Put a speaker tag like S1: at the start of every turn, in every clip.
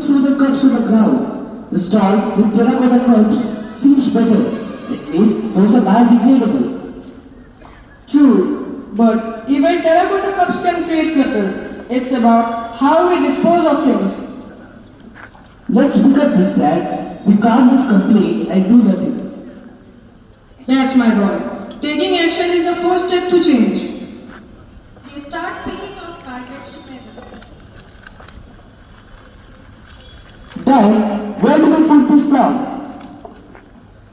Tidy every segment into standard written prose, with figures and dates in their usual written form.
S1: throw the cups on the ground. The stall with terracotta cups seems better. At least those are biodegradable.
S2: True, but even terracotta cups can create clutter. It's about how we dispose of things.
S1: Let's pick up this, Dad. We can't just complain and do nothing.
S2: That's my boy. Taking action is the first step to change.
S3: We start picking up garbage together.
S1: Dad, where do we put this now?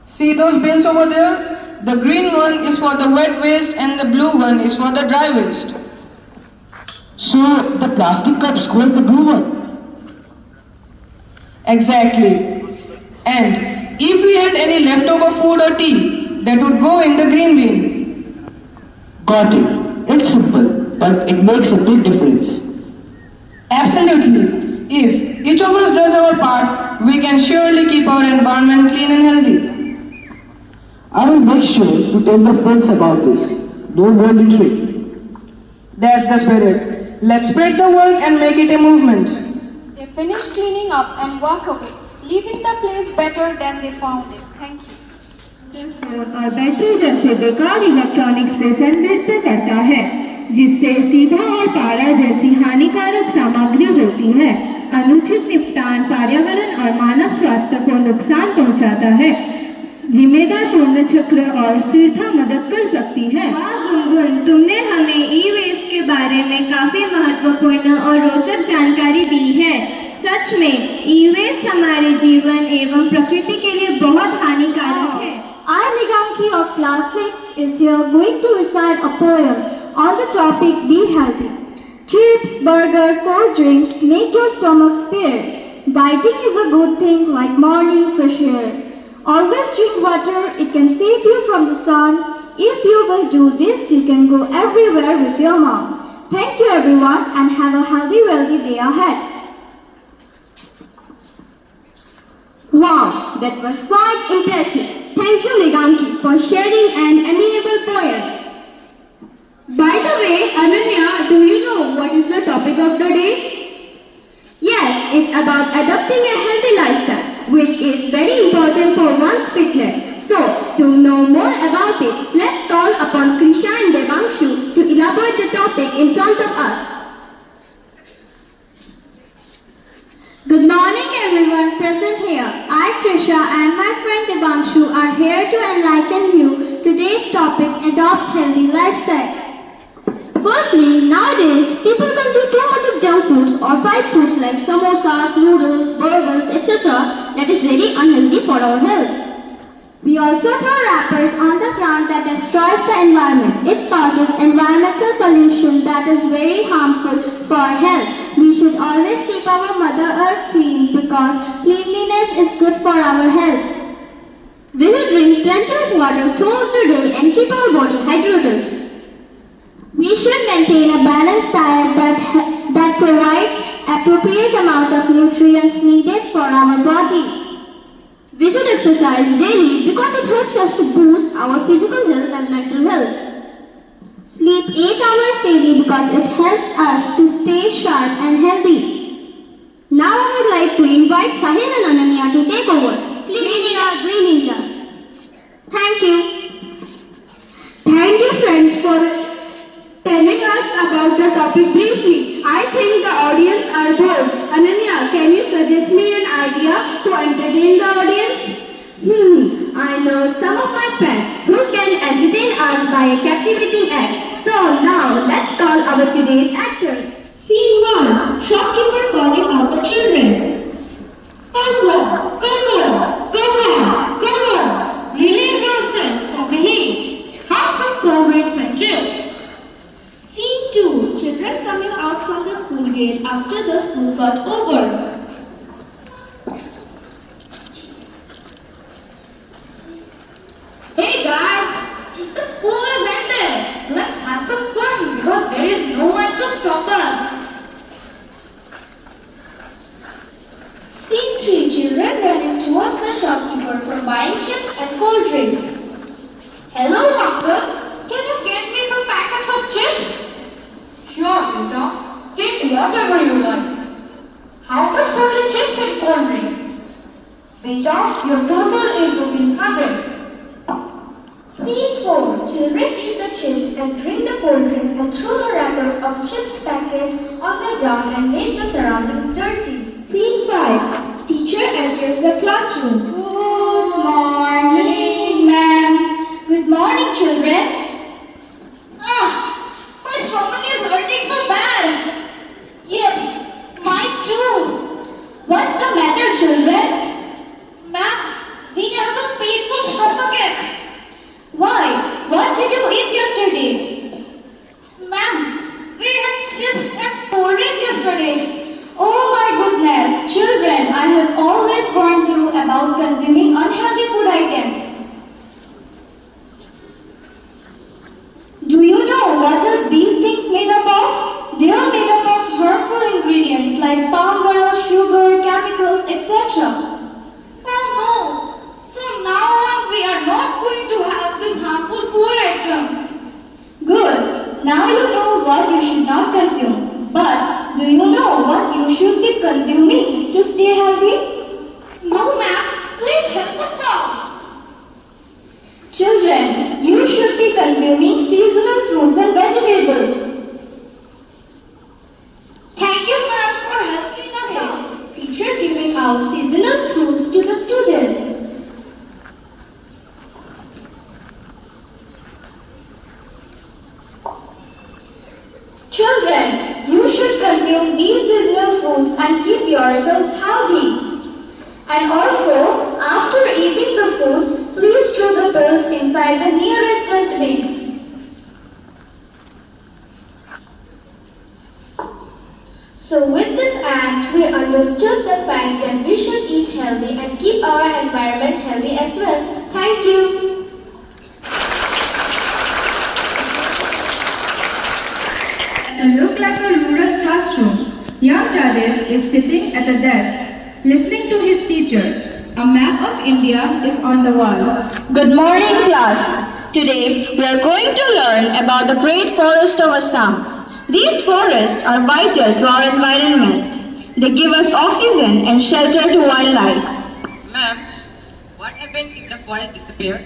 S2: See those bins over there? The green one is for the wet waste and the blue one is for the dry waste.
S1: So the plastic cups go in the blue one.
S2: Exactly. And if we had any leftover food or tea, that would go in the green bin.
S1: Got it. It's simple, but it makes a big difference.
S2: Absolutely. If each of us does our part, we can surely keep our environment clean and healthy.
S1: I will make sure to tell my friends about this. No more littering.
S2: That's the spirit. Let's spread the word and make it a movement.
S3: They finish cleaning up and walk away, leaving the place better than they found it. Thank you.
S4: Phone और battery जैसे बेकार electronics से संदिग्ध करता है, जिससे सीधा और पारा जैसी हानिकारक सामग्री होती है। अनुचित निपटान पर्यावरण और मानव स्वास्थ्य को नुकसान पहुंचाता है। जिम्मेदार पूर्ण चक्र और स्थिरता मदद कर सकती है।
S5: वाह गुनगुन, तुमने हमें ई वेस्ट के बारे में काफी महत्वपूर्ण और रोचक जानकारी दी है। सच में ई वेस्ट हमारे जीवन एवं प्रकृति के लिए बहुत हानिकारक है।
S6: I, Nigamki of class 6 is here going to recite a poem on the topic Be Healthy. Chips, burger, cold drinks make your stomach spare. Dieting is a good thing like morning fresh air. Always drink water, it can save you from the sun. If you will do this, you can go everywhere with your mom. Thank you everyone and have a healthy, wealthy day ahead.
S7: Wow, that was quite impressive. Thank you, Nigamki, for sharing an amiable poem. By the way, Ananya, do you know what is the topic of the day? Yes, it's about adopting a healthy lifestyle, which is very important for one's fitness. So, to know more about it, let's call upon Krisha and Devanshu to elaborate the topic in front of us.
S6: Good morning everyone present here. I, Krisha and my friend Devanshu are here to enlighten you today's topic, adopt healthy lifestyle.
S7: Firstly, nowadays, people consume too much of junk foods or fried foods like samosas, noodles, burgers, etc. that is very unhealthy for our health.
S6: We also throw wrappers on the ground that destroys the environment. It causes environmental pollution that is very harmful for our health. We should always keep our Mother Earth clean because cleanliness is good for our health.
S7: We should drink plenty of water throughout the day and keep our body hydrated.
S6: We should maintain a balanced diet that provides appropriate amount of nutrients needed for our body.
S7: We should exercise daily because it helps us to boost our physical health and mental health.
S6: Sleep 8 hours daily because it helps us to stay sharp and healthy.
S7: Now I would like to invite Sahil and Ananya to take over. Clean India, Green India.
S6: Thank you.
S4: Thank you friends for telling us about the topic briefly. I think the audience are bored. Ananya, can you suggest me an idea to entertain the audience?
S7: I know some of my friends who can entertain us by a captivating act. So now let's call our today's actor.
S4: Scene 1. Shopkeeper calling out the children. Come on, come on, come on, come on. Relieve yourself from the heat. Have some cold drinks and chips.
S6: Scene 2. Children coming out from the school gate after the school got over.
S5: Hey guys, the school is ended. Let's have some fun because there is no one to stop us.
S6: Scene 3. Children running towards the shopkeeper for buying chips and cold drinks.
S5: Hello uncle, can you get me some packets of chips?
S2: Sure, beta. Take whatever you like.
S6: How much for the chips and cold drinks? Beta, your total is ₹100.
S7: Scene 4. Children eat the chips and drink the cold drinks and throw the wrappers of chips packets on the ground and make the surroundings dirty. Scene 5. Teacher enters the classroom.
S6: Good morning, ma'am.
S7: Good morning, children.
S6: My stomach is hurting so bad. Yes, mine too.
S7: What's the matter, children?
S6: Ma'am, we have a painful stomachache.
S7: Why? What did you eat yesterday?
S6: Ma'am, we had chips and cold drinks yesterday.
S7: Oh my goodness, children, I have always warned you about consuming unhealthy food items. Do you know what are these things made up of? They are made up of harmful ingredients like palm oil, sugar, chemicals, etc.
S6: Oh no! From now on, we are not going to have these harmful food items.
S7: Good. Now you know what you should not consume. But do you know what you should be consuming to stay healthy?
S6: No, ma'am. Please help us out.
S7: Children, you should be consuming seasonal fruits and vegetables.
S6: Thank you, ma'am, for helping us out.
S7: Teacher giving out seasonal fruits to the students. Children, you should consume these seasonal fruits and keep yourselves healthy. And also, after eating the fruits, please throw the pills inside the nearest dustbin. So with this act, we understood the fact that we should eat healthy and keep our environment healthy as well. Thank you.
S2: Look like a rural classroom. Young Jadev is sitting at a desk, listening to his teacher. A map of India is on the wall.
S8: Good morning, class. Today, we are going to learn about the great forest of Assam. These forests are vital to our environment. They give us oxygen and shelter to wildlife.
S9: Ma'am, what happens if the forest disappears?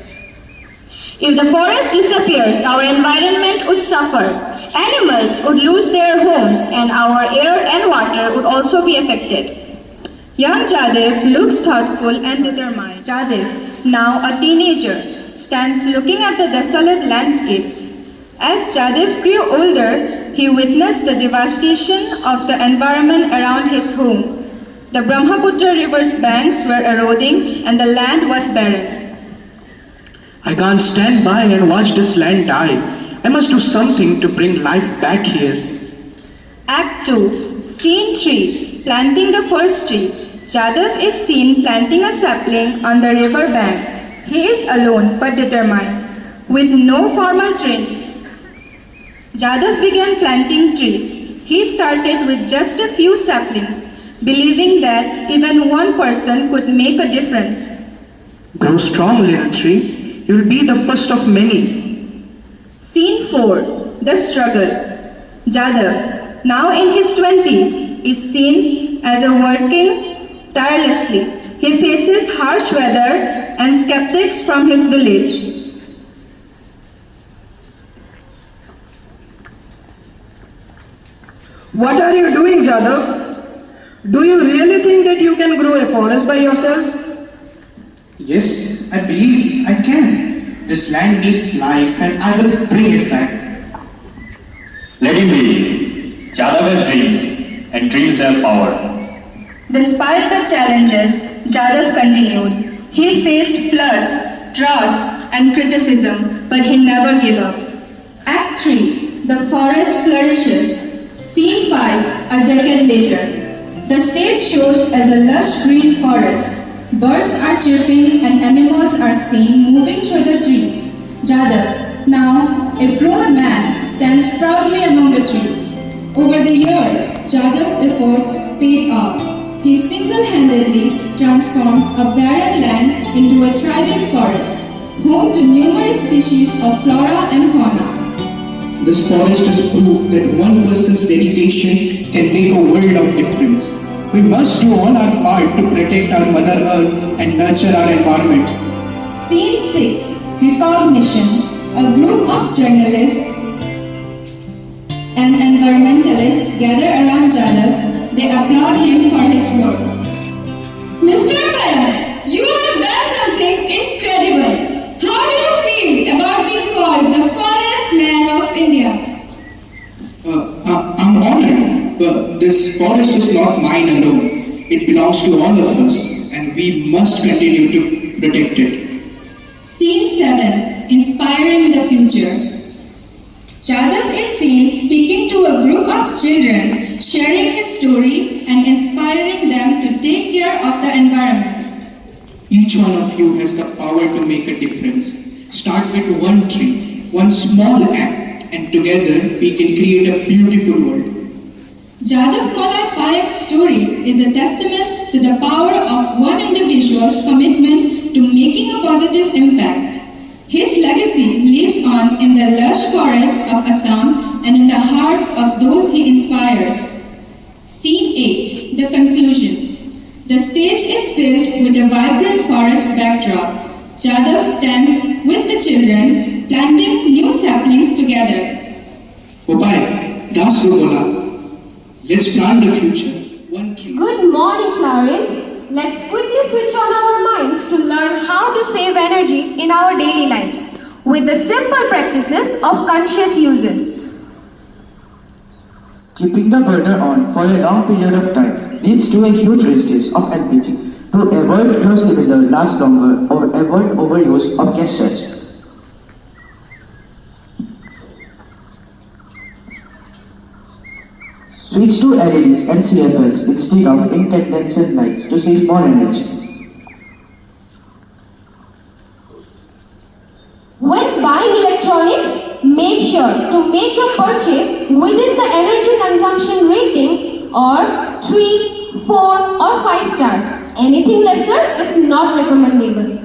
S8: If the forest disappears, our environment would suffer. Animals would lose their homes and our air and water would also be affected.
S2: Young Jadev looks thoughtful and determined. Jadev, now a teenager, stands looking at the desolate landscape. As Jadev grew older, he witnessed the devastation of the environment around his home. The Brahmaputra river's banks were eroding and the land was barren.
S10: I can't stand by and watch this land die. I must do something to bring life back here.
S2: Act 2, Scene 3, Planting the First Tree. Jadev is seen planting a sapling on the river bank. He is alone but determined, with no formal training. Jadev began planting trees. He started with just a few saplings, believing that even one person could make a difference.
S10: Grow strong, little tree. You will be the first of many.
S2: Scene 4, The Struggle. Jadev, now in his 20s, is seen as working tirelessly. He faces harsh weather and skeptics from his village.
S11: What are you doing, Jadev? Do you really think that you can grow a forest by yourself?
S10: Yes, I believe I can. This land needs life and I will bring it back.
S12: Let him be. Jadev has dreams and dreams have power.
S2: Despite the challenges, Jadev continued. He faced floods, droughts and criticism, but he never gave up. Act 3, The Forest Flourishes. Scene 5, a decade later. The stage shows as a lush green forest. Birds are chirping and animals are seen moving through the trees. Jadev, now a grown man, stands proudly among the trees. Over the years, Jadev's efforts paid off. He single-handedly transformed a barren land into a thriving forest, home to numerous species of flora and fauna.
S10: This forest is proof that one person's dedication can make a world of difference. We must do all our part to protect our Mother Earth and nurture our environment.
S2: Scene 6. Recognition. A group of journalists and environmentalists gather around Jadav. They applaud him for his work. Mr. Payan, you have done something incredible. How do you feel about being called the forest man of India?
S10: I'm honored, but this forest is not mine alone. It belongs to all of us, and we must continue to protect it.
S2: Scene 7. Inspiring the future. Jadav is seen speaking to a group of children, sharing his story and inspiring them to take care of the environment.
S10: Each one of you has the power to make a difference. Start with one tree, one small act, and together we can create a beautiful world.
S2: Jadav Malai Payak's story is a testament to the power of one individual's commitment to making a positive impact. His legacy lives on in the lush forest of Assam and in the hearts of those he inspires. Scene 8. The conclusion. The stage is filled with a vibrant forest backdrop. Jadav stands with the children, planting new saplings together.
S10: Popeye, das bola. Let's plant the future. One tree.
S6: Good morning, Clarence. Let's quickly switch on our minds to learn how to save energy in our daily lives with the simple practices of conscious uses.
S1: Keeping the burner on for a long period of time leads to a huge wastage of LPG. To avoid your cylinder last longer or avoid overuse of gas shells. Switch to LEDs and CFLs instead of incandescent lights to save more energy.
S6: When buying electronics, make sure to make your purchase within the energy consumption rating or 3, 4 or 5 stars. Anything lesser is not recommendable.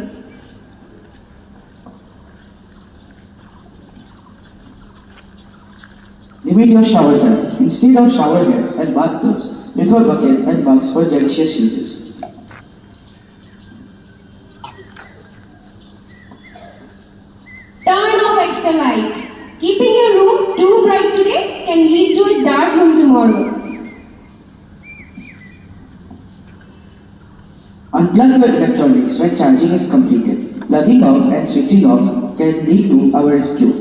S1: Limit your shower time. Instead of shower heads and bathtubs, prefer buckets and mugs for judicious uses.
S6: Turn off extra lights. Keeping your room too bright today can lead to a dark room tomorrow.
S1: Unplug your electronics when charging is completed. Plugging off and switching off can lead to our rescue.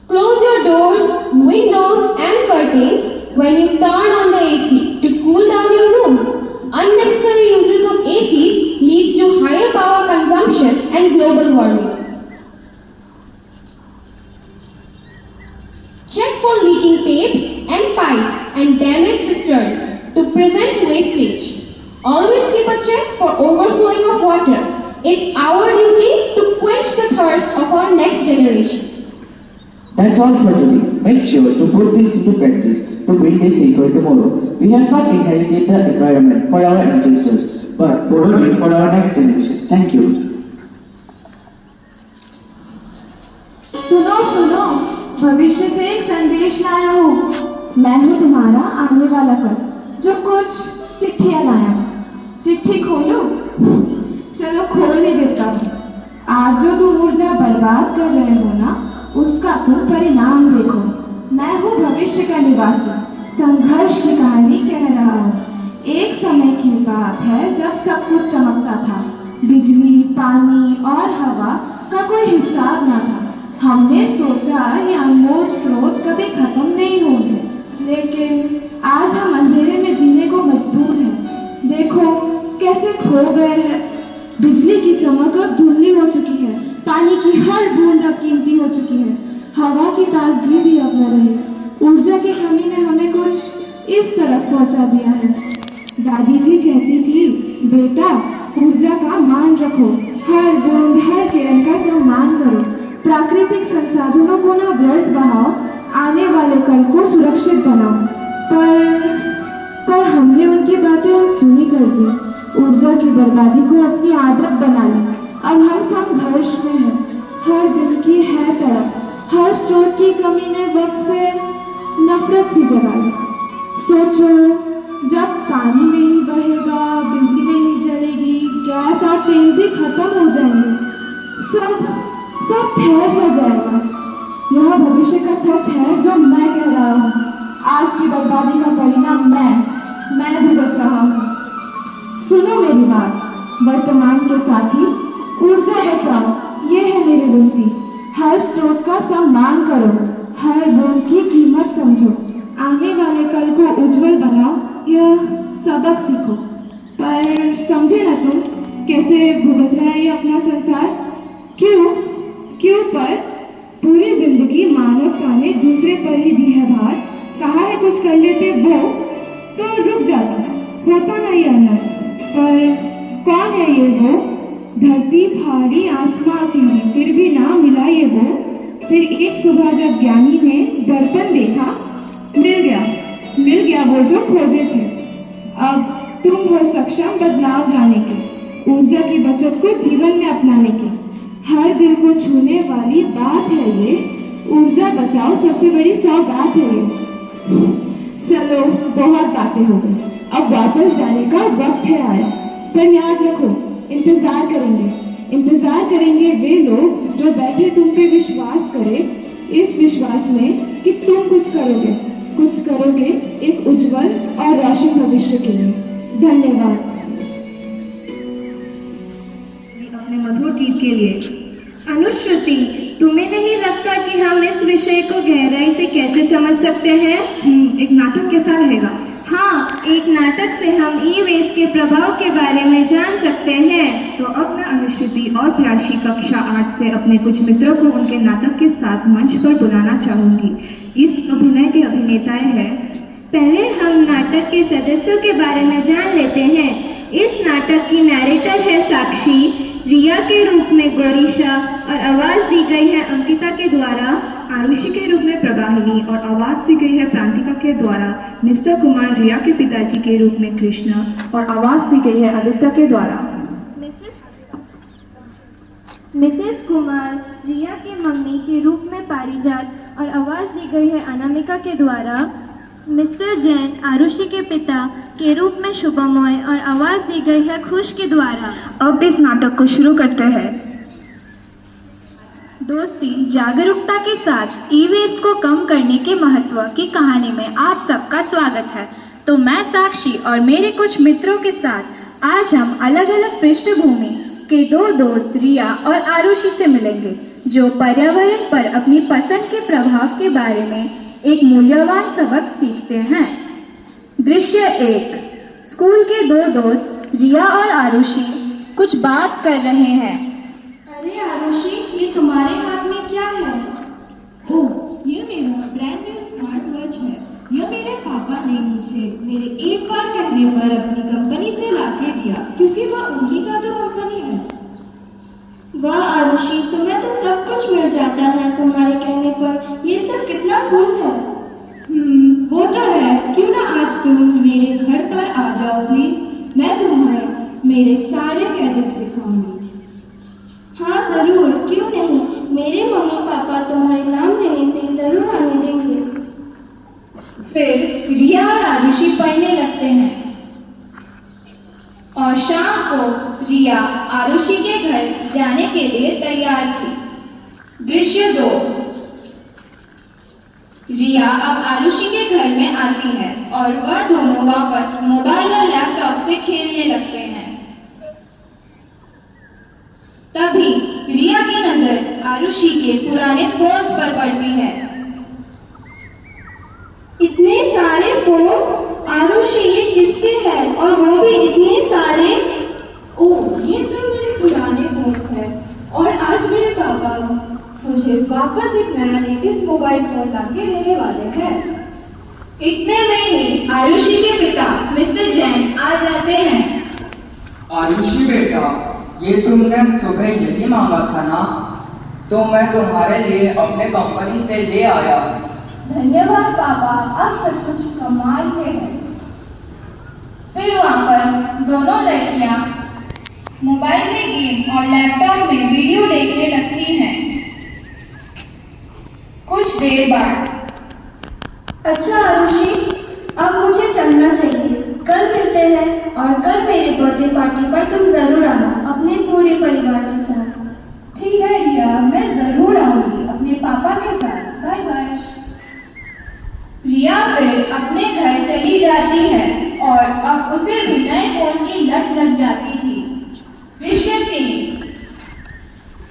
S6: Close your doors, windows and curtains when you turn on the AC to cool down your room. Unnecessary uses of ACs leads to higher power consumption and global warming. Check for leaking tapes and pipes and damaged cisterns to prevent wastage. Always keep a check for overflowing of water. It's our duty to quench the thirst of our next generation.
S1: That's all for today. Make sure to put this into practice to build a safer tomorrow. We have not inherited the environment for our ancestors, but borrowed it for our next generation. Thank you.
S4: सुनो सुनो, भविष्य से एक संदेश लाया हूँ। मैं हूँ तुम्हारा आने वाला कल, जो कुछ चिट्ठियाँ लाया। चिट्ठी खोलूं? चलो खोल ही देता हूँ। आज जो तुम ऊर्जा बर्बाद कर रहे हो ना, उसका तुम परिणाम देखो। मैं हूँ भविष्य का निवासी, संघर्ष की कहानी कह रहा हूँ। एक समय की बात है जब सब कुछ चमकता था, बिजली, पानी और हवा का कोई हिसाब न था। हमने सोचा ये अनमोल स्रोत कभी खत्म नहीं होंगे, लेकिन आज हम अंधेरे में जीने को मजबूर हैं। देखो कैसे खो गए हैं। बिजली की चमक अब धुंधली हो चुकी है, पानी की हर बूंद अब कीमती हो चुकी है, हवा की ताजगी भी अब न रही। ऊर्जा की कमी ने हमें कुछ इस तरफ पहुंचा दिया है। दादी जी कहती थी, बेटा ऊर्जा का मान रखो, हर बूंद हर किरण का सम्मान करो, प्राकृतिक संसाधनों को न व्यर्थ बहाओ, आने वाले कल को सुरक्षित बनाओ। पर हमने उनकी बातें सुनी कर दी, ऊर्जा की बर्बादी को अपनी आदत बना ली। अब हम संघर्ष में हैं, हर दिन की है तड़प, हर स्रोत की कमी ने वक्त से नफरत सी जगा ली। सोचो, जब पानी नहीं बहेगा, बिजली नहीं जलेगी, गैस और तेल भी खत्म हो जाएंगे, सब ठहर सा जाएगा। यह भविष्य का सच है जो मैं कह रहा हूँ। आज की बर्बादी का परिणाम मैं भुगत रहा हूँ। सुनो मेरी बात, वर्तमान के साथी, ऊर्जा बचाओ, ये है मेरी विनती। हर स्रोत का सम्मान करो, हर बूंद की कीमत समझो, आने वाले कल को उज्जवल बनाओ, यह सबक सीखो। पर समझे ना तुम कैसे भुगत रहा है ये अपना संसार? क्यों पर पूरी जिंदगी मानवता ने दूसरे पर ही दी है भार। कहा है कुछ कर लेते वो तो रुक जाता, होता नहीं अनर्थ। पर कौन है ये वो? धरती फाड़ी आसमां चीरी, फिर भी ना मिला ये वो। फिर एक सुबह जब ज्ञानी ने दर्पण देखा, मिल गया वो जो खोजे थे। अब तुम हो सक्षम बदलाव लाने के, ऊर्जा की बचत को जीवन में अपनाने के। हर दिल को छूने वाली बात है ये, ऊर्जा बचाओ सबसे बड़ी सौगात है ये। चलो, बहुत बातें हो गई, अब वापस जाने का वक्त है आया। पर याद रखो, इंतजार करेंगे वे लोग जो बैठे तुम पे विश्वास करे, इस विश्वास में कि तुम कुछ करोगे एक उज्जवल और रोशन भविष्य के लिए। धन्यवाद।
S7: अपने मधुर गीत के लिए।
S5: अनुश्रुति, तुम्हें नहीं लगता कि हम इस विषय को गहराई से कैसे समझ सकते हैं?
S7: एक नाटक कैसा रहेगा?
S5: हाँ, एक नाटक से हम ई वेस्ट के प्रभाव के बारे में जान सकते हैं।
S7: तो अब मैं अनुश्रुति और प्यासी कक्षा 8 से अपने कुछ मित्रों को उनके नाटक के साथ मंच पर बुलाना चाहूंगी। इस अभिनय के अभिनेताएं हैं।
S5: पहले हम नाटक के सदस्यों के बारे में जान लेते हैं। इस नाटक की नैरेटर है साक्षी, रिया के रूप में गोरीशा और आवाज दी गई है अंकिता के द्वारा।
S7: आरुषि के रूप में प्रवाहिनी और आवाज दी गई है प्रांतिका के द्वारा। मिस्टर कुमार रिया के पिताजी के रूप में कृष्णा और आवाज दी गई है आदित्य के द्वारा।
S5: मिसेस कुमार रिया के मम्मी के रूप में पारिजात और आवाज दी गई है अनामिका के द्वारा। मिस्टर जैन आरुषि के पिता के रूप में शुभमोय और आवाज दी गई है खुश के द्वारा।
S7: अब इस नाटक को शुरू करते हैं।
S2: दोस्ती जागरूकता के साथ ई वेस्ट को कम करने के महत्व की कहानी में आप सबका स्वागत है। तो मैं साक्षी और मेरे कुछ मित्रों के साथ आज हम अलग अलग पृष्ठभूमि के दो दोस्त रिया और आरुषि से मिलेंगे, जो पर्यावरण पर अपनी पसंद के प्रभाव के बारे में एक मूल्यवान सबक सीखते हैं। दृश्य 1। स्कूल के दो दोस्त रिया और आरुषि कुछ बात कर रहे हैं।
S6: अरे आरुषि, ये तुम्हारे हाथ में क्या है?
S4: ओह, ये मेरा ब्रांड न्यू स्मार्ट वॉच है। यह मेरे पापा ने मुझे मेरे एक बार कहने पर अपनी कंपनी से लाके दिया, क्योंकि वह उन्हीं का तो कंपनी है।
S6: वाह आरुषि, तुम्हें तो सब कुछ मिल जाता है तुम्हारे कहने पर। ये सब कितना कूल है।
S4: वो तो है। क्यों ना आज तुम मेरे घर पर आ जाओ प्लीज। मैं तुम्हें मेरे सारे गैजेट्स दिखाऊंगी।
S6: हाँ जरूर, क्यों नहीं। मेरे मम्मी पापा तुम्हारे नाम लेने से जरूर आने देंगे।
S2: फिर रिया और आरुषि पढ़ने लगते हैं और शाम को रिया आरुषि के घर जाने के लिए तैयार थी। दृश्य 2। रिया अब आरुषि के घर में आती है और वह दोनों वापस मोबाइल और लैपटॉप से खेलने लगते हैं। तभी रिया की नजर आरुषि के पुराने फोन्स पर पड़ती है।
S6: इतने सारे फोन्स? आरुषि, ये किसके हैं? और वो भी इतने सारे?
S4: ओह, ये सब मेरे पुराने फोन्स हैं और आज मेरे पापा मुझे वापस एक नया लेटेस्ट मोबाइल फोन लाके देने वाले हैं।
S2: इतने में ही आरुषि के पिता मिस्टर जैन आ जाते हैं।
S13: आरुषि बेटा, ये तुमने सुबह यही मांगा था ना, तो मैं तुम्हारे लिए अपने कंपनी से ले आया।
S2: धन्यवाद पापा, आप सचमुच कमाल के हैं। फिर वापस दोनों लड़कियां मोबाइल में गेम और लैपटॉप में वीडियो देखने लगती हैं। कुछ देर बाद।
S6: अच्छा आरुषि, अब मुझे चलना चाहिए। कल मिलते हैं और कल मेरी बर्थडे पार्टी पर तुम जरूर आना अपने पूरे परिवार के साथ।
S4: ठीक है रिया, मैं जरूर आऊंगी अपने पापा के साथ। Bye bye.
S5: रिया फिर अपने घर चली जाती है और अब उसे भी नए फोन की लत लग जाती थी। दृश्य 3।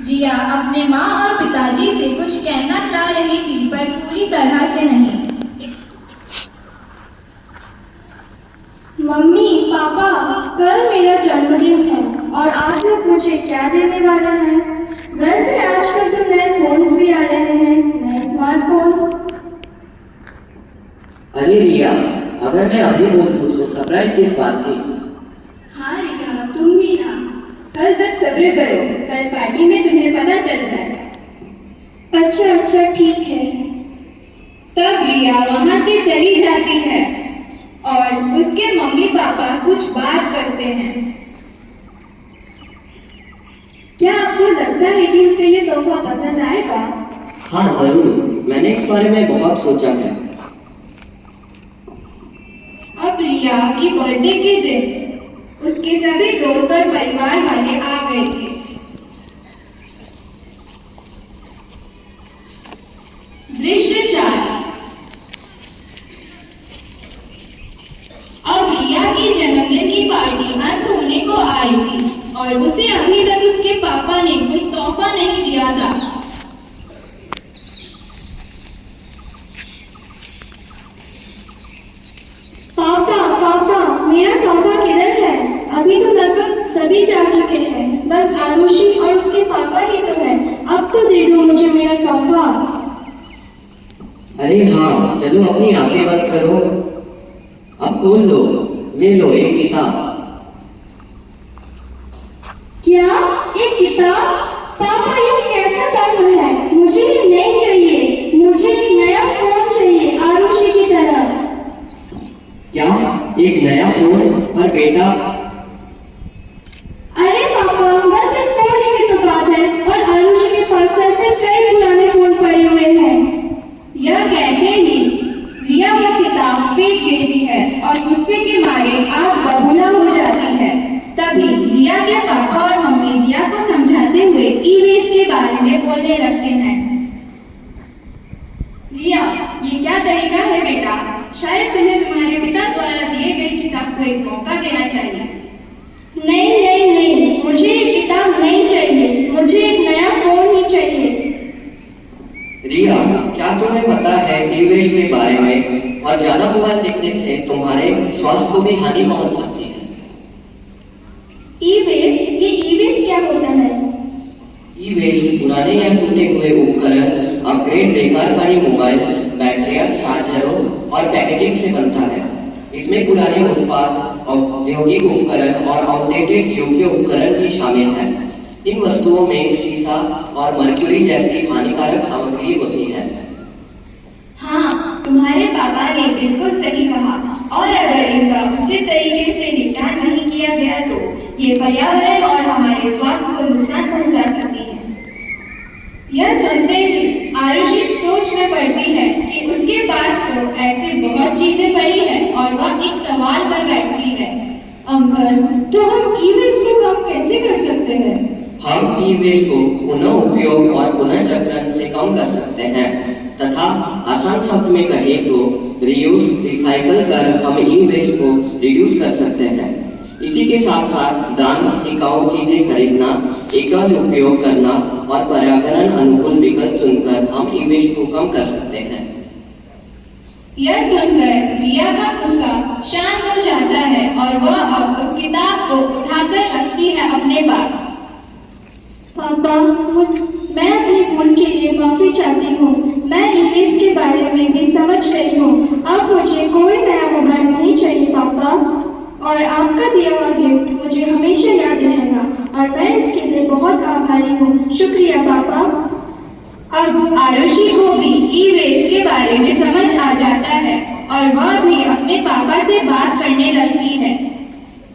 S5: रिया अपने माँ और पिताजी से कुछ कहना चाह रही थी पर पूरी तरह से नहीं।
S6: मम्मी पापा, कल मेरा जन्मदिन है और आप लोग मुझे क्या देने वाले हैं? वैसे आजकल तो नए फोन्स भी आ रहे हैं, नए स्मार्टफोन्स।
S1: अरे रिया, अगर मैं अभी बोल दूँ तो सरप्राइज किस बात की?
S4: हाँ रिया, तुम भी ना। कल तक सब्र करो, कल पार्टी में तुम्हें पता चल जाएगा।
S6: अच्छा ठीक है।
S5: तब रिया वहां से चली जाती है और उसके मम्मी पापा कुछ बात करते हैं।
S6: क्या आपको लगता है कि उसे ये तोहफा पसंद आएगा?
S1: हाँ जरूर, मैंने इस बारे में बहुत सोचा है।
S5: अब रिया की बर्थडे के दिन उसके सभी दोस्त और परिवार वाले आ गए थे। दृश्य 4। अब रिया की जन्मदिन की पार्टी अंत होने को आई थी और उसे अभी तक उसके पापा ने कोई तोहफा नहीं दिया था।
S6: पापा, मेरा तोहफा किधर है? अभी तो लगभग सभी जा चुके हैं, बस आरुषि और उसके पापा ही तो है। अब तो दे दो muझे मेरा तोहफा।
S1: अरे हाँ, चलो अपनी आंखें बंद करो, अब खोल लो, ये लो एक किताब।
S6: क्या? एक किताब? पापा ये कैसा तोहफा है? मुझे ये नहीं चाहिए, मुझे एक नया फोन चाहिए आरुषि की तरह।
S1: क्या? एक नया फोन? पर बेटा।
S6: अरे पापा, बस एक फोन ही की तो बात है और आरुषि के पास तो ऐसे कई पुराने फोन पड़े हुए हैं।
S5: यह कहते ही रिया वह किताब फेंक देती है और गुस्से के मारे आग बबूला हो जाती है। तभी रिया के पापा और मम्मी रिया को समझाते हुए ई-वेस्ट के बारे में बोलने लगते हैं।
S4: रिया, ये क्या तरीका है बेटा? शायद तुम्हें तुम्हारे पिता द्वारा दिए गई किताब को एक मौका देना चाहिए।
S6: नहीं, मुझे ये किताब नहीं चाहिए, मुझे एक नया फोन ही चाहिए।
S1: रिया, क्या तुम्हें पता है ई-वेस्ट के बारे में? और ज्यादा मोबाइल देखने से तुम्हारे स्वास्थ्य को भी हानि पहुंच सकती है।
S6: ई-वेस्ट क्या होता है?
S1: ई-वेस्ट पुराने या टूटे हुए उपकरण, अपग्रेड बेकार पड़ी मोबाइल, बैटरियां, चार्जरों और पैकेजिंग से बनता है। इसमें पुराने उत्पाद, औद्योगिक उपकरण और आउटडेटेड योग्य उपकरण भी शामिल हैं। इन वस्तुओं में सीसा और मर्क्यूरी जैसी हानिकारक सामग्री होती है।
S4: हाँ, तुम्हारे पापा ने बिल्कुल सही कहा और अगर इनका उचित तरीके से निपटान नहीं किया गया तो ये पर्यावरण और हमारे स्वास्थ्य को नुकसान पहुंचा सकती है।
S5: यह सुनते ही आरुषि सोच में पड़ती है कि उसके पास तो ऐसे बहुत चीजें पड़ी है और वह एक सवाल कर बैठती है।
S4: अंकल, तो हम ई-वेस्ट को कम कैसे कर सकते हैं?
S1: हम ई-वेस्ट को पुनः उपयोग और पुनः चक्रण से कम कर सकते हैं तथा आसान शब्द में कहें तो रीयूज, रिसाइकल कर हम ई-वेस्ट को रिड्यूस कर सकते हैं। इसी के साथ साथ दान, टिकाऊ चीजें खरीदना, एकल उपयोग करना और पर्यावरण अनुकूल विकल्प चुनकर हम ई-वेस्ट को कम कर सकते हैं।
S5: यह सुनकर रिया का गुस्सा शांत हो जाता है और वह अब उस किताब को उठाकर रखती है अपने पास।
S6: पापा, मैं अपनी भूल के लिए माफी चाहती हूँ। मैं ई-वेस्ट के बारे में भी समझ गई हूँ। अब मुझे कोई नया मोबाइल नहीं चाहिए पापा, और आपका दिया हुआ गिफ्ट मुझे हमेशा याद रहेगा और मैं इसके लिए बहुत आभारी हूँ। शुक्रिया पापा।
S5: अब आरुषि को भी ई-वेस्ट के बारे में समझ आ जाता है और वह भी अपने पापा से बात करने लगती है।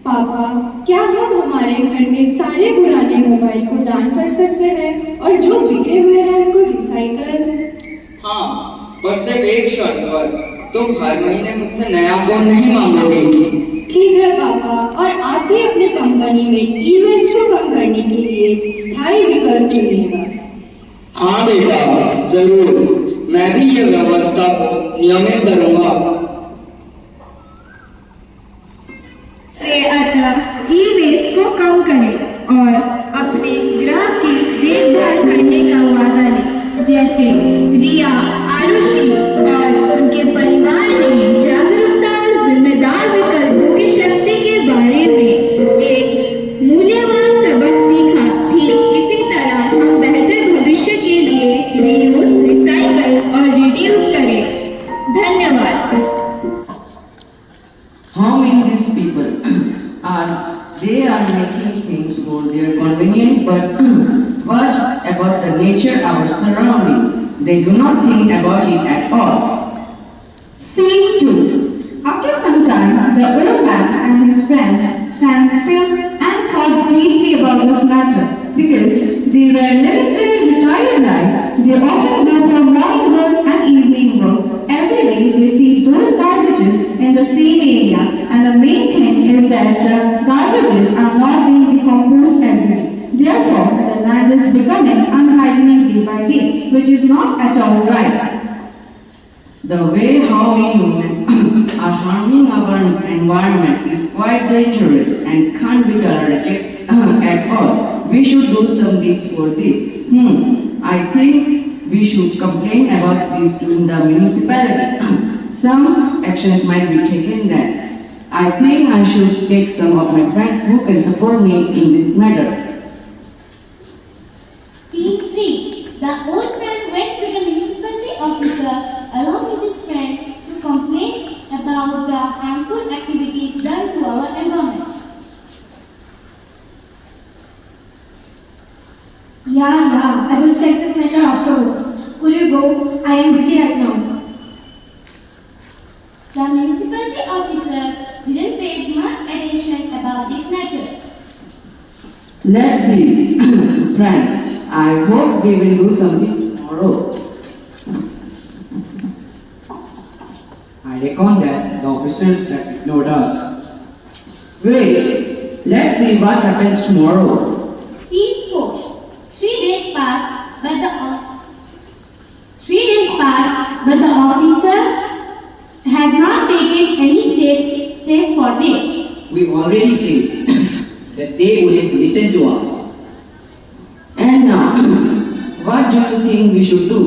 S4: पापा, क्या हम हमारे घर के सारे पुराने मोबाइल को दान कर सकते हैं और जो बिगड़े हुए हैं उनको रिसाइकल?
S13: हाँ, पर सिर्फ एक शर्त पर। तुम हर महीने मुझसे नया फोन नहीं मांगोगे।
S4: ठीक है पापा, और आप भी अपने कंपनी में ई वेस्ट को कम करने के लिए स्थायी विकल्प चुनिएगा।
S13: हाँ बेटा, जरूर। मैं भी ये व्यवस्था को नियमित करूंगा।
S5: से अतः ई वेस्ट को कम करें और अपने ग्रह की देखभाल करने का वादा लें। जैसे रिया, आरुषि और उनके परिवार ने जागरूकता और जिम्मेदार विकल्पों की शक्ति के बारे में एक मूल्यवान सबक सीखा, ठीक इसी तरह हम बेहतर भविष्य के लिए रीयूज, रिसाइकल और रिड्यूस करें। धन्यवाद।
S1: How many these people they are making things for their convenience, but what about the nature, our surroundings? They do not think about it at all.
S4: Scene 2. After some time, the old man and his friends stand still and thought deeply about this matter. Because they were living their retired life, they often go for morning work and evening work. Every day they see those garbages in the same area, and the main thing is that the garbages are not being decomposed every day. Therefore, the land is becoming unhygienic day by day, which is not at all right.
S1: The way how we humans are harming our environment is quite dangerous and can't be tolerated at all. We should do something for this. I think we should complain about this to the municipality. Some actions might be taken then. I think I should take some of my friends who can support me in this matter.
S6: Scene 3. The old man went to the municipality officer along with his friend to complain about the harmful activities done to our environment.
S5: Yeah, I will check this matter afterwards. Could you go? I am busy right now.
S6: The municipality officers didn't pay much attention about this matter.
S1: Let's see. Friends, I hope we will do something tomorrow. I reckon that the officers have ignored us. Wait, let's see what happens tomorrow.
S6: Scene 4. 3 days passed, but the officer had not taken any step for this.
S1: We already said that they wouldn't listen to us. And now, what do you think we should do?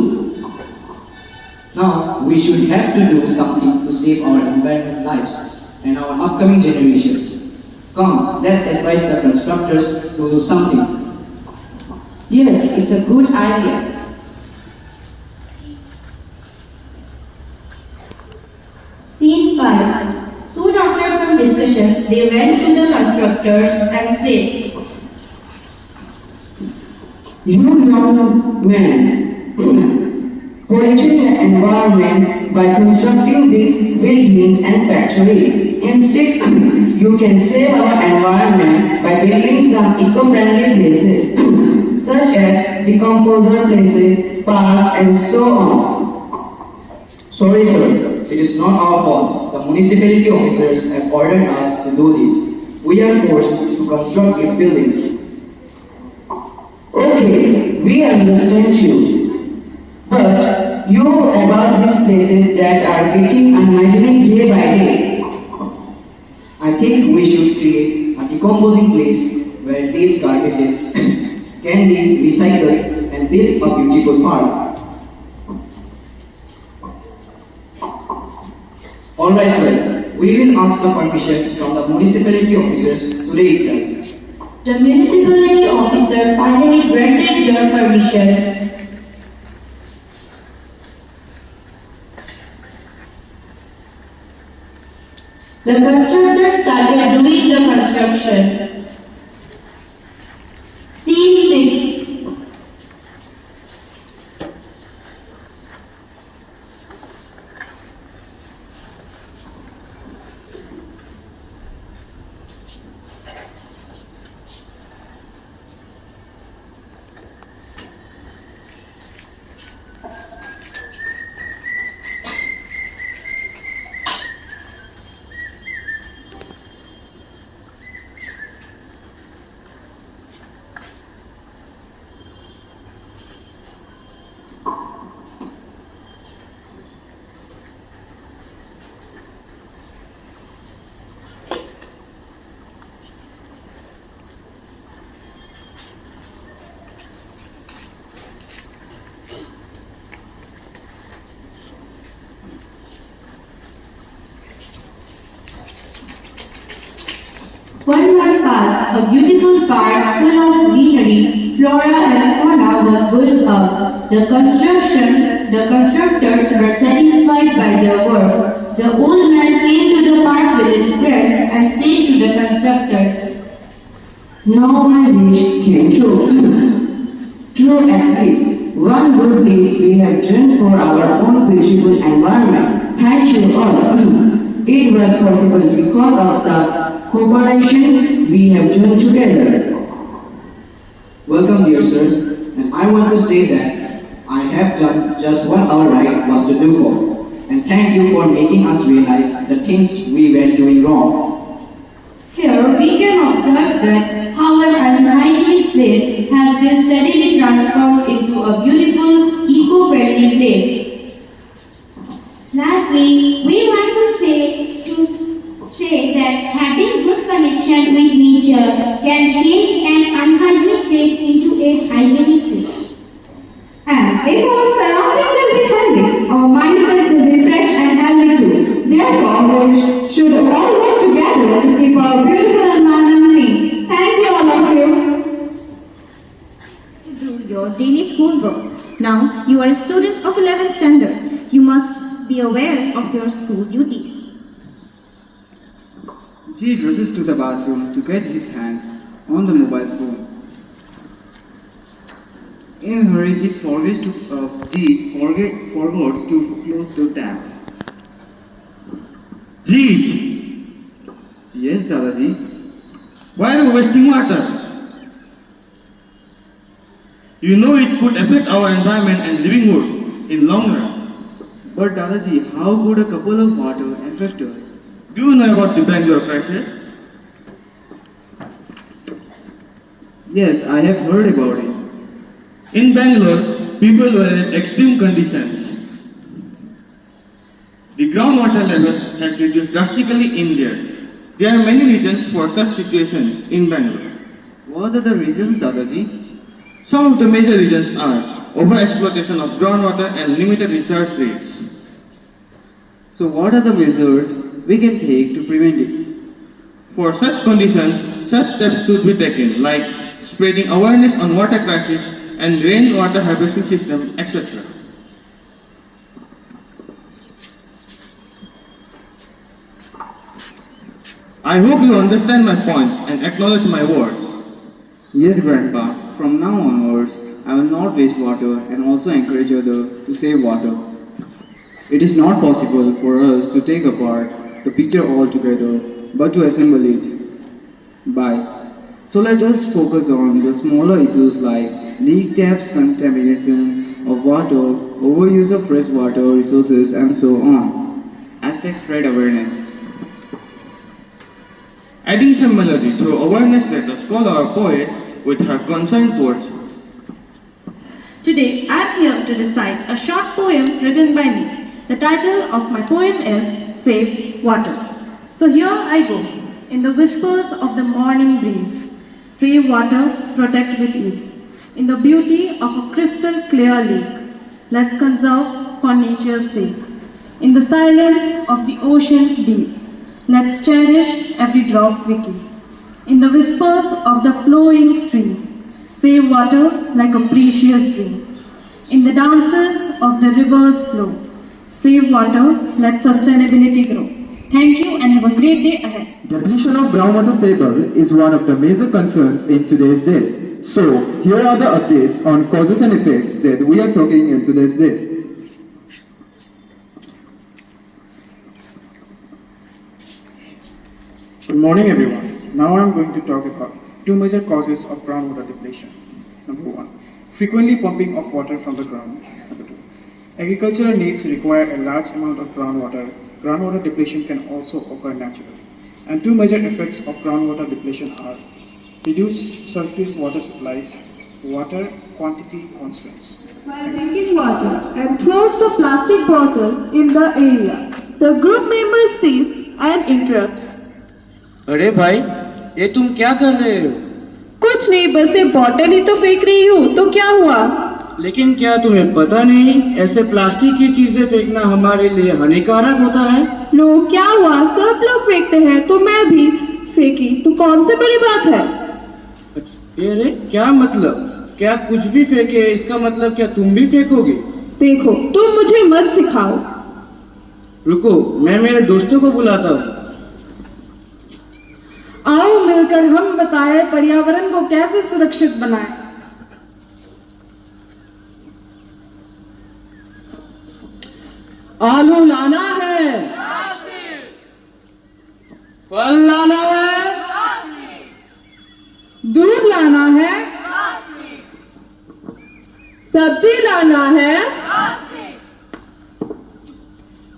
S1: Now, we should have to do something to save our environment lives and our upcoming generations. Come, let's advise the constructors to do something. Yes, it's a good idea.
S5: Scene 5. Soon after some discussions, they went to the constructors and said,
S1: You young men, polluting the environment by constructing these buildings and factories. Instead, you can save our environment by building some eco-friendly places, such as decomposer places, parks, and so on. Sorry, sir. It is not our fault. The municipality officers have ordered us to do this. We are forced to construct these buildings. Okay, we understand you. But you about these places that are getting unhygienic day by day. I think we should create a decomposing place where these garbages can be recycled and build a beautiful park. Alright, sir. We will ask the permission from the municipality officers today itself.
S5: The municipality officer finally granted their permission. The constructors started doing the construction. Scene 6.
S4: a beautiful park full of greenery, flora and fauna was built up. The constructors were satisfied by their work. The old man came to the park with his friends and said to the constructors,
S1: Now my wish came true. True, at least one good place we have done for our own beautiful environment. Thank you all. It was possible because of the cooperation we have done together. Welcome, dear sirs, and I want to say that I have done just what our right was to do for, and thank you for making us realize the things we were doing wrong.
S4: Here we can observe that how an unhygienic place has been steadily transformed into a beautiful, eco-friendly place.
S6: Lastly, we want to say that having good connection with nature can change an unhygienic place into a hygienic place.
S4: And if our surroundings will be healthy, our mindset will be fresh and healthy too. Therefore, we should all work together to keep our beautiful environment clean. Thank you, all of you.
S7: Do your daily schoolwork. Now, you are a student of 11th standard. You must be aware of your school duties.
S13: G rushes to the bathroom to get his hands on the mobile phone. In a hurry, G forgets to close the tap.
S10: G,
S13: Yes, Dadaji.
S10: why are you wasting water? You know it could affect our environment and livelihood in long run.
S13: But Dadaji, how could a couple of water affect us?
S10: Do you know about the Bangalore crisis?
S13: Yes, I have heard about it.
S10: In Bangalore, people were in extreme conditions. The groundwater level has reduced drastically in there. There are many reasons for such situations in Bangalore.
S13: What are the reasons, Dadaji?
S10: Some of the major reasons are overexploitation of groundwater and limited recharge rates.
S13: So what are the measures we can take to prevent it?
S10: For such conditions, such steps should be taken, like spreading awareness on water crisis and rainwater harvesting system, etc. I hope you understand my points and acknowledge my words.
S13: Yes, Grandpa. From now onwards, I will not waste water and also encourage others to save water. It is not possible for us to take apart the picture altogether, but to assemble it. Bye. So let us focus on the smaller issues like leak taps, contamination of water, overuse of fresh water resources, and so on. Hashtag spread awareness.
S10: Adding some melody through awareness, let us call our poet with her concerned words.
S14: Today I am here to recite a short poem written by me. The title of my poem is Save Water. So here I go, in the whispers of the morning breeze. Save water, protect with ease. In the beauty of a crystal clear lake, let's conserve for nature's sake. In the silence of the ocean's deep, let's cherish every drop we keep. In the whispers of the flowing stream, save water like a precious dream. In the dances of the river's flow, save water, let sustainability grow. Thank you and have a great day ahead.
S15: Depletion of groundwater table is one of the major concerns in today's day. So, here are the updates on causes and effects that we are talking in today's day.
S16: Good morning everyone. Now I am going to talk about two major causes of groundwater depletion. Number 1. Frequently pumping of water from the ground. Number 2. Agricultural needs require a large amount of groundwater. Groundwater depletion can also occur naturally. And two major effects of groundwater depletion are reduced surface water supplies, water quantity concerns.
S4: While drinking water and throws the plastic bottle in the area, the group member sees and interrupts.
S13: अरे भाई, ये तुम क्या कर रहे हो?
S4: कुछ नहीं, बस ये बॉटल ही तो फेंक रही हूँ, तो क्या हुआ?
S13: लेकिन क्या तुम्हें पता नहीं, ऐसे प्लास्टिक की चीजें फेंकना हमारे लिए हानिकारक होता है?
S4: लो, क्या हुआ? सब लोग फेंकते हैं, तो मैं भी
S14: फेंकी तो कौन सी बड़ी बात है?
S17: अरे क्या मतलब? क्या कुछ भी फेंके इसका मतलब क्या तुम भी फेंकोगे?
S14: देखो, तुम मुझे मत सिखाओ।
S17: रुको, मैं मेरे दोस्तों को बुलाता हूँ।
S14: आओ मिलकर हम बताएं पर्यावरण को कैसे सुरक्षित बनाएं।
S17: आलू लाना है, फल लाना है,
S14: दूध लाना है, सब्जी लाना है।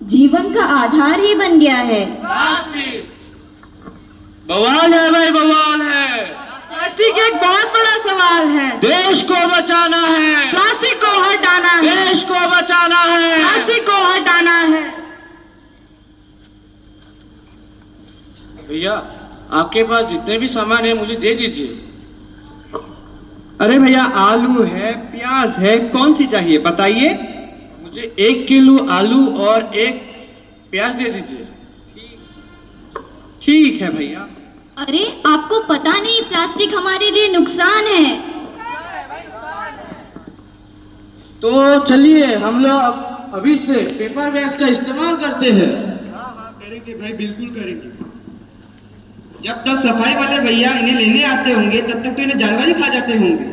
S6: जीवन का आधार ही बन गया है।
S17: बवाल है भाई, बवाल है।
S14: प्लास्टिक एक बहुत बड़ा सवाल है।
S17: देश को बचाना है,
S14: प्लास्टिक को हटाना है।
S17: देश को बचाना है,
S14: प्लास्टिक को हटाना है।
S17: भैया आपके पास जितने भी सामान है मुझे दे दीजिए।
S11: अरे भैया, आलू है, प्याज है, कौन सी चाहिए बताइए?
S17: मुझे 1 किलो आलू और 1 प्याज दे दीजिए।
S11: ठीक है भैया।
S6: अरे आपको पता नहीं प्लास्टिक हमारे लिए नुकसान है।
S17: तो चलिए हम लोग अभी से पेपर बैग्स का इस्तेमाल करते हैं।
S10: हाँ करेंगे भाई, बिल्कुल करेंगे। जब तक सफाई वाले भैया इन्हें लेने आते होंगे तब तक तो इन्हें जानवर ही खा जाते होंगे।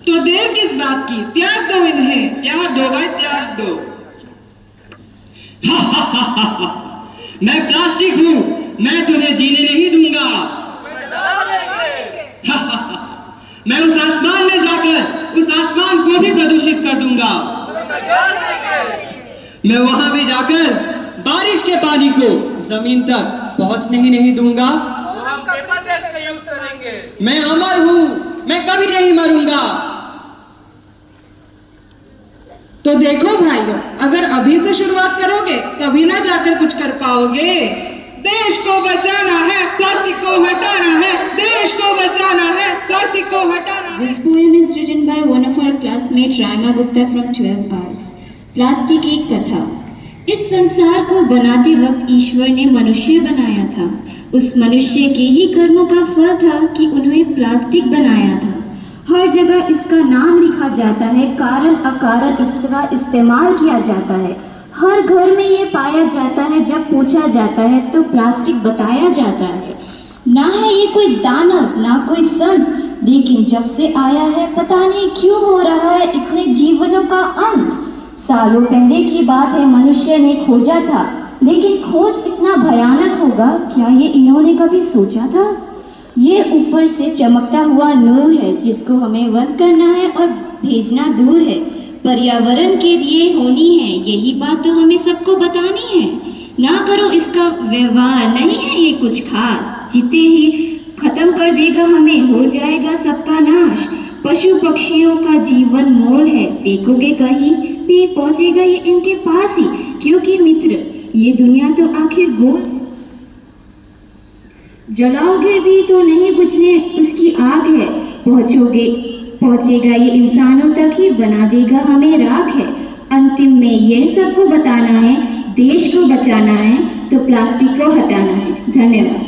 S14: तो देर किस बात की, त्याग दो इन्हें।
S10: त्याग दो भाई, त्याग दो। मैं प्लास्टिक हूँ, मैं तुम्हें जीने नहीं दूंगा। मैं उस आसमान में जाकर उस आसमान को भी प्रदूषित कर दूंगा। मैं वहां भी जाकर बारिश के पानी को जमीन तक पहुंचने ही नहीं दूंगा।
S17: हम पेपर बैग्स का यूज करेंगे।
S10: मैं अमर हूँ, मैं कभी नहीं मरूंगा।
S14: तो देखो भाइयों, अगर अभी से शुरुआत करोगे कभी ना जाकर कुछ कर पाओगे। देश को बचाना है, प्लास्टिक को हटाना है। देश को बचाना है, प्लास्टिक को हटाना है।
S18: This poem is written by one of our classmates Raima Gupta from 12 hours. Plastic एक कथा। इस संसार को बनाते वक्त ईश्वर ने मनुष्य बनाया था। उस मनुष्य के ही कर्मों का फल था कि उन्होंने प्लास्टिक बनाया था। हर जगह इसका नाम लिखा जाता है, कारण अकारण इसका इस्तेमाल किया जाता है। हर घर में ये पाया जाता है, जब पूछा जाता है तो प्लास्टिक बताया जाता है। ना है ये कोई दानव, ना कोई संत, लेकिन जब से आया है पता नहीं क्यों हो रहा है इतने जीवनों का अंत। सालों पहले की बात है, मनुष्य ने खोजा था, लेकिन खोज इतना भयानक होगा क्या ये इन्होंने कभी सोचा था? ये ऊपर से चमकता हुआ नूर है जिसको हमें वध करना है और भेजना दूर है। पर्यावरण के लिए होनी है, यही बात तो हमें सबको बतानी है। ना करो इसका व्यवहार, नहीं है ये कुछ खास, जीते ही खत्म कर देगा हमें, हो जाएगा सबका नाश। पशु पक्षियों का जीवन मोल है, फेंकोगे कहीं भी पहुंचेगा ये इनके पास ही, क्योंकि मित्र ये दुनिया तो आखिर गोल। जलाओगे भी तो नहीं बुझने उसकी आग है, पहुंचेगा ये इंसानों तक ही, बना देगा हमें राख है। अंतिम में यह सबको बताना है, देश को बचाना है तो प्लास्टिक को हटाना है। धन्यवाद।